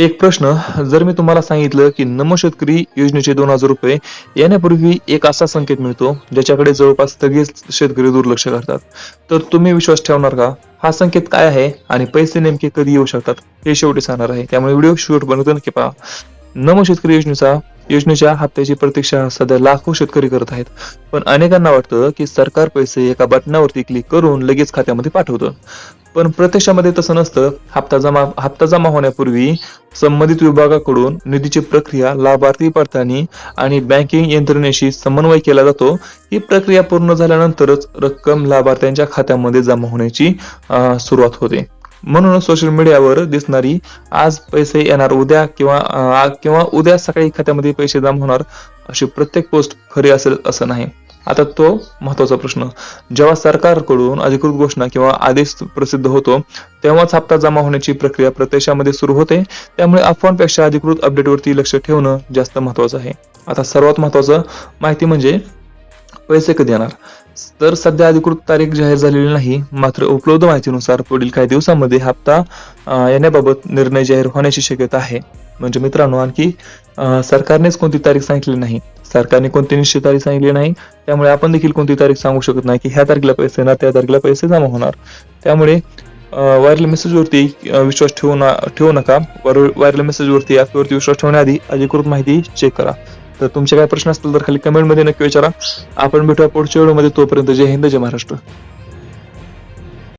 एक प्रश्न, जर मी तुम्हाला सांगितलं की नमो शेतकरी योजनेचे 2,000 रुपये येण्यापूर्वी एक असा संकेत मिळतो ज्याच्याकडे जवळपास सगळेच शेतकरी दुर्लक्ष करतात, तर तुम्ही विश्वास ठेवणार का? हा संकेत काय आहे आणि पैसे नेमके कधी येऊ शकतात हे शेवटी सांगणार आहे. त्यामुळे व्हिडिओ शेवटपर्यंत नक्की पहा. नमो शेतकरी योजनेच्या हप्त्याची प्रतीक्षा सध्या लाखो शेतकरी करत आहेत. पण अनेकांना वाटतं की सरकार पैसे एका बटनावरती क्लिक करून लगेच खात्यामध्ये पाठवतं. पण प्रत्यक्षामध्ये तसं नसतं. हप्ता जमा होण्यापूर्वी संबंधित विभागाकडून निधीची प्रक्रिया, लाभार्थी पडताळणी आणि बँकिंग यंत्रणेशी समन्वय केला जातो. ही प्रक्रिया पूर्ण झाल्यानंतरच रक्कम लाभार्थ्यांच्या खात्यामध्ये जमा होण्याची सुरुवात होते. म्हणूनच सोशल मीडियावर दिसणारी आज पैसे येणार उद्या किंवा उद्या सकाळी खात्यामध्ये पैसे जमा होणार अशी प्रत्येक पोस्ट खरी असेल असं नाही. आता तो महत्वाचा प्रश्न, जेव्हा सरकारकडून अधिकृत घोषणा किंवा आदेश प्रसिद्ध होतो तेव्हाच हप्ता जमा होण्याची प्रक्रिया प्रत्यक्षामध्ये सुरू होते. त्यामुळे अफवांपेक्षा अधिकृत अपडेटवरती लक्ष ठेवणं जास्त महत्वाचं आहे. आता सर्वात महत्वाचं माहिती म्हणजे पैसे कधी येणार. तर सध्या अधिकृत तारीख जाहीर झालेली नाही, मात्र उपलब्ध माहितीनुसार पुढील काही दिवसांमध्ये हप्ता येण्याबाबत निर्णय जाहीर होण्याची शक्यता आहे. म्हणजे मित्रांनो, आणखी सरकारनेच कोणती तारीख सांगितली नाही, सरकारने कोणती निश्चित तारीख सांगितली नाही. त्यामुळे आपण देखील कोणती तारीख सांगू शकत नाही की ह्या तारखेला पैसे येणार, त्या तारखेला पैसे जमा होणार. त्यामुळे व्हायरल मेसेजवरती विश्वास ठेवू नका. व्हायरल मेसेजवरती ॲपवरती विश्वास ठेवण्याआधी अधिकृत माहिती चेक करा. तर तुमचे काही प्रश्न असतील तर खाली कमेंटमध्ये नक्की विचारा. आपण भेटूया पुढच्या व्हिडिओमध्ये. तोपर्यंत जय हिंद, जय महाराष्ट्र.